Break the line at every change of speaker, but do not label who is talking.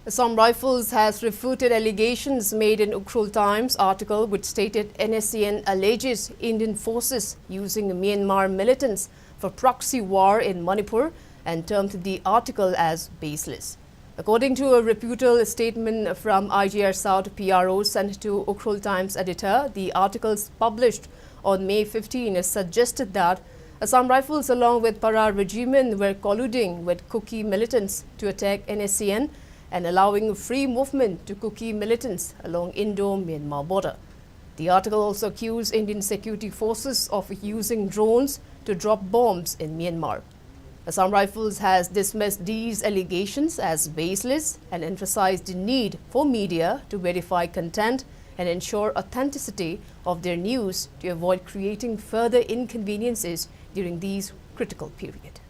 Assam Rifles has refuted allegations made in Ukhrul Times article which stated Nscn alleges Indian forces using Myanmar militants for proxy war in Manipur and termed the article as baseless. According to a rebuttal statement from IGR South PRO sent to Ukhrul Times editor, the articles published on May 15 suggested that Assam Rifles along with Para regiment were colluding with Kuki militants to attack Nscn and allowing free movement to Kuki militants along Indo-Myanmar border. The article also accused Indian security forces of using drones to drop bombs in Myanmar. Assam Rifles has dismissed these allegations as baseless and emphasized the need for media to verify content and ensure authenticity of their news to avoid creating further inconveniences during these critical period.